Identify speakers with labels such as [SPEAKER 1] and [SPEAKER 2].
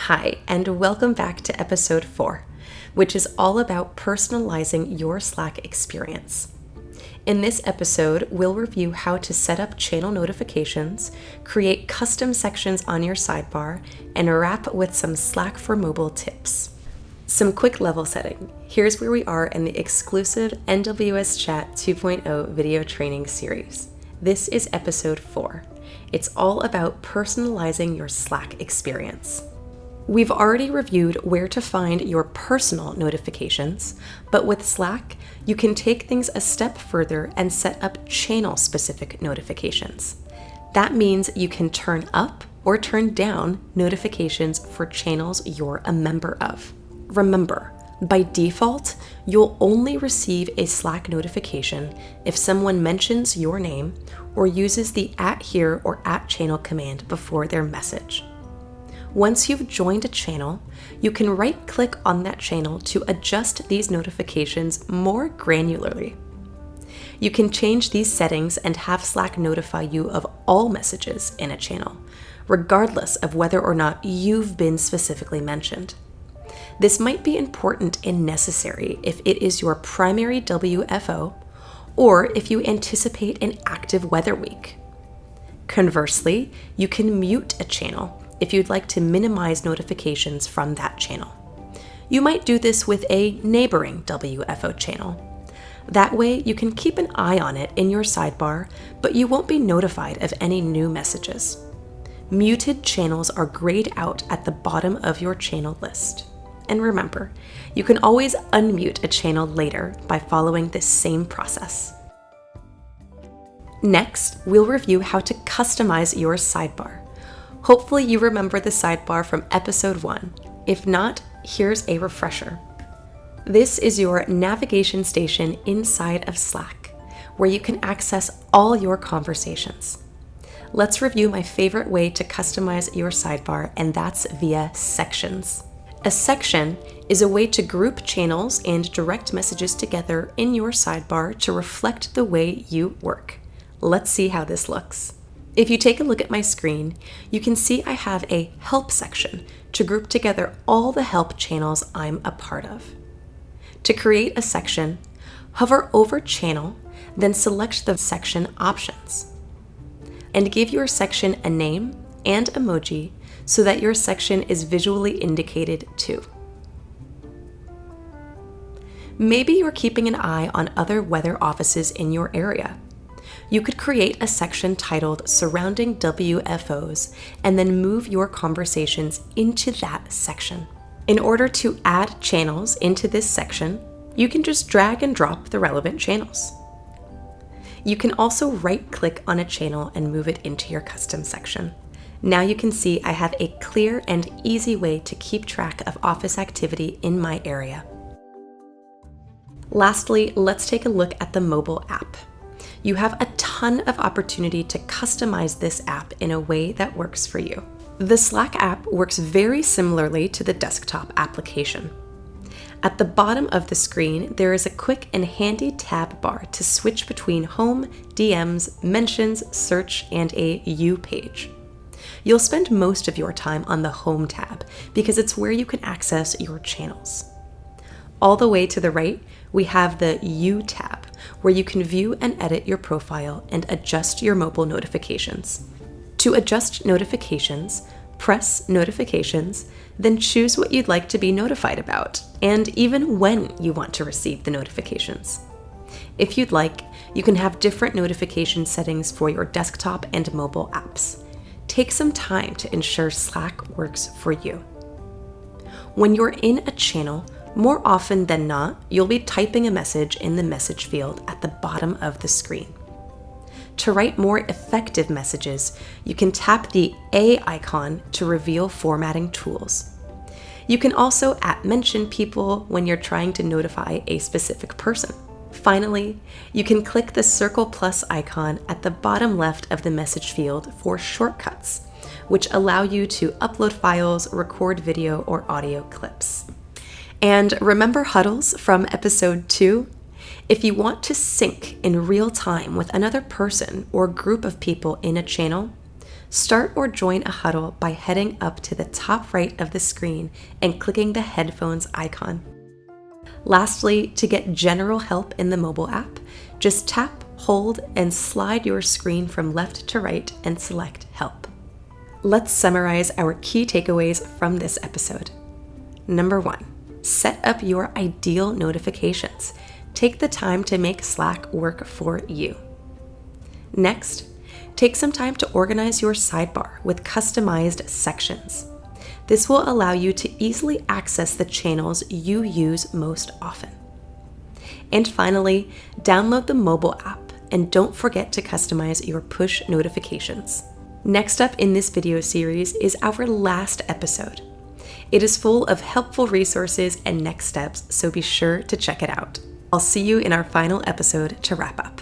[SPEAKER 1] Hi, and welcome back to episode 4, which is all about personalizing your Slack experience. In this episode, we'll review how to set up channel notifications, create custom sections on your sidebar, and wrap with some Slack for mobile tips. Some quick level setting. Here's where we are in the exclusive NWS Chat 2.0 video training series. This is episode 4. It's all about personalizing your Slack experience. We've already reviewed where to find your personal notifications, but with Slack, you can take things a step further and set up channel-specific notifications. That means you can turn up or turn down notifications for channels you're a member of. Remember, by default, you'll only receive a Slack notification if someone mentions your name or uses the @here or @channel command before their message. Once you've joined a channel, you can right-click on that channel to adjust these notifications more granularly. You can change these settings and have Slack notify you of all messages in a channel, regardless of whether or not you've been specifically mentioned. This might be important and necessary if it is your primary WFO or if you anticipate an active weather week. Conversely, you can mute a channel if you'd like to minimize notifications from that channel. You might do this with a neighboring WFO channel. That way, you can keep an eye on it in your sidebar, but you won't be notified of any new messages. Muted channels are grayed out at the bottom of your channel list. And remember, you can always unmute a channel later by following this same process. Next, we'll review how to customize your sidebar. Hopefully you remember the sidebar from episode 1. If not, here's a refresher. This is your navigation station inside of Slack, where you can access all your conversations. Let's review my favorite way to customize your sidebar, and that's via sections. A section is a way to group channels and direct messages together in your sidebar to reflect the way you work. Let's see how this looks. If you take a look at my screen, you can see I have a help section to group together all the help channels I'm a part of. To create a section, hover over Channel, then select the section options. And give your section a name and emoji so that your section is visually indicated too. Maybe you're keeping an eye on other weather offices in your area. You could create a section titled Surrounding WFOs and then move your conversations into that section. In order to add channels into this section, you can just drag and drop the relevant channels. You can also right-click on a channel and move it into your custom section. Now you can see I have a clear and easy way to keep track of office activity in my area. Lastly, let's take a look at the mobile app. You have a ton of opportunity to customize this app in a way that works for you. The Slack app works very similarly to the desktop application. At the bottom of the screen, there is a quick and handy tab bar to switch between Home, DMs, Mentions, Search, and a You page. You'll spend most of your time on the Home tab because it's where you can access your channels. All the way to the right, we have the You tab, where you can view and edit your profile and adjust your mobile notifications. To adjust notifications, press Notifications, then choose what you'd like to be notified about, and even when you want to receive the notifications. If you'd like, you can have different notification settings for your desktop and mobile apps. Take some time to ensure Slack works for you. When you're in a channel, more often than not, you'll be typing a message in the message field at the bottom of the screen. To write more effective messages, you can tap the A icon to reveal formatting tools. You can also @mention people when you're trying to notify a specific person. Finally, you can click the circle plus icon at the bottom left of the message field for shortcuts, which allow you to upload files, record video or audio clips. And remember huddles from episode 2? If you want to sync in real time with another person or group of people in a channel, Start or join a huddle by heading up to the top right of the screen and clicking the headphones icon. Lastly, to get general help in the mobile app, just tap, hold, and slide your screen from left to right and select Help. Let's summarize our key takeaways from this episode. Number 1, set up your ideal notifications. Take the time to make Slack work for you. Next, take some time to organize your sidebar with customized sections. This will allow you to easily access the channels you use most often. And finally, download the mobile app and don't forget to customize your push notifications. Next up in this video series is our last episode. It is full of helpful resources and next steps, so be sure to check it out. I'll see you in our final episode to wrap up.